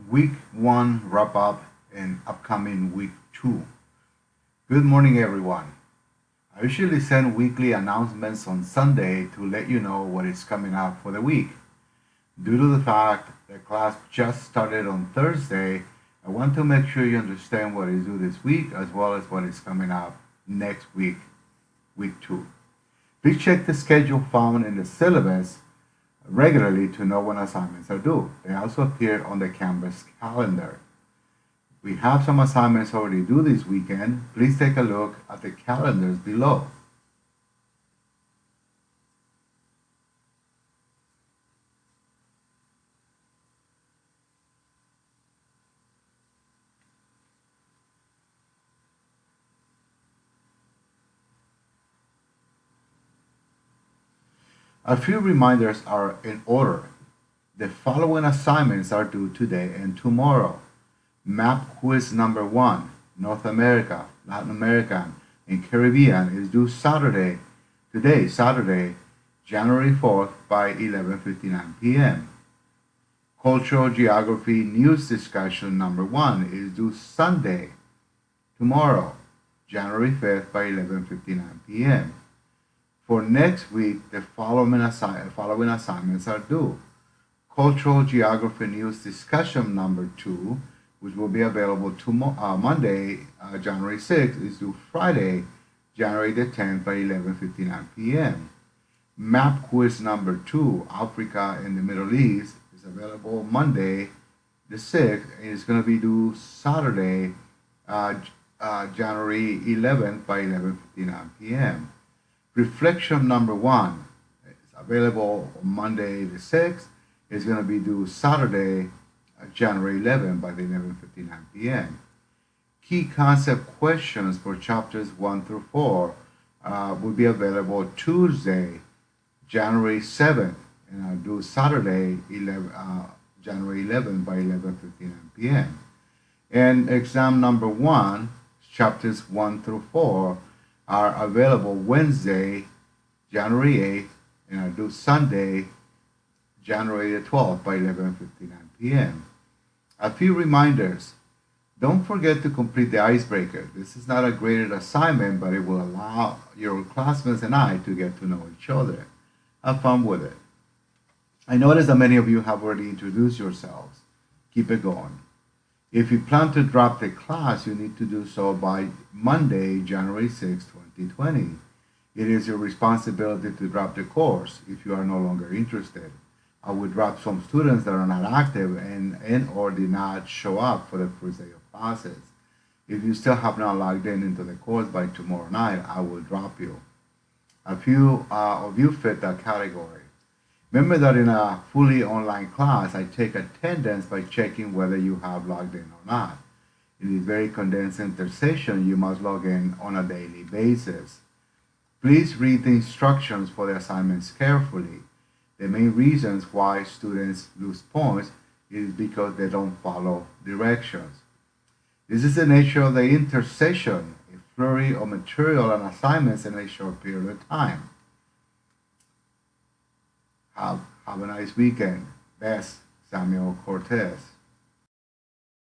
week 1 wrap up and upcoming week 2. Good morning, everyone. I usually send weekly announcements on Sunday to let you know what is coming up for the week. Due to the fact that class just started on Thursday, I want to make sure you understand what is due this week as well as what is coming up next week, week 2. Please check the schedule found in the syllabus regularly to know when assignments are due. They also appear on the Canvas calendar. We have some assignments already due this weekend. Please take a look at the calendars below. A few reminders are in order. The following assignments are due today and tomorrow. Map quiz number 1, North America, Latin American, and Caribbean is due Saturday, January 4th by 11:59 p.m. Cultural Geography News Discussion number 1 is due Sunday, tomorrow, January 5th by 11:59 p.m. For next week, the following assignments are due. Cultural Geography News Discussion number 2, which will be available Monday, January 6th, is due Friday, January the 10th by 11:59 p.m. Map Quiz number 2, Africa and the Middle East, is available Monday the 6th, and it's going to be due Saturday, January 11th by 11:59 p.m. Reflection number 1 is available Monday the 6th. It's going to be due Saturday, January 11th by 11:59 p.m. Key concept questions for chapters 1 through 4 will be available Tuesday, January 7th, and are due Saturday, January 11th by 11:59 p.m. And exam number 1, chapters 1 through 4, are available Wednesday, January 8th, and are due Sunday, January the 12th by 11:59 p.m. A few reminders. Don't forget to complete the icebreaker. This is not a graded assignment, but it will allow your classmates and I to get to know each other. Have fun with it. I notice that many of you have already introduced yourselves. Keep it going. If you plan to drop the class, you need to do so by Monday, January 6, 2020. It is your responsibility to drop the course if you are no longer interested. I would drop some students that are not active and or did not show up for the first day of classes. If you still have not logged in into the course by tomorrow night, I will drop you. A few of you fit that category. Remember that in a fully online class, I take attendance by checking whether you have logged in or not. In this very condensed intersession, you must log in on a daily basis. Please read the instructions for the assignments carefully. The main reasons why students lose points is because they don't follow directions. This is the nature of the intersession, a flurry of material and assignments in a short period of time. Have a nice weekend. Best, Samuel Cortez.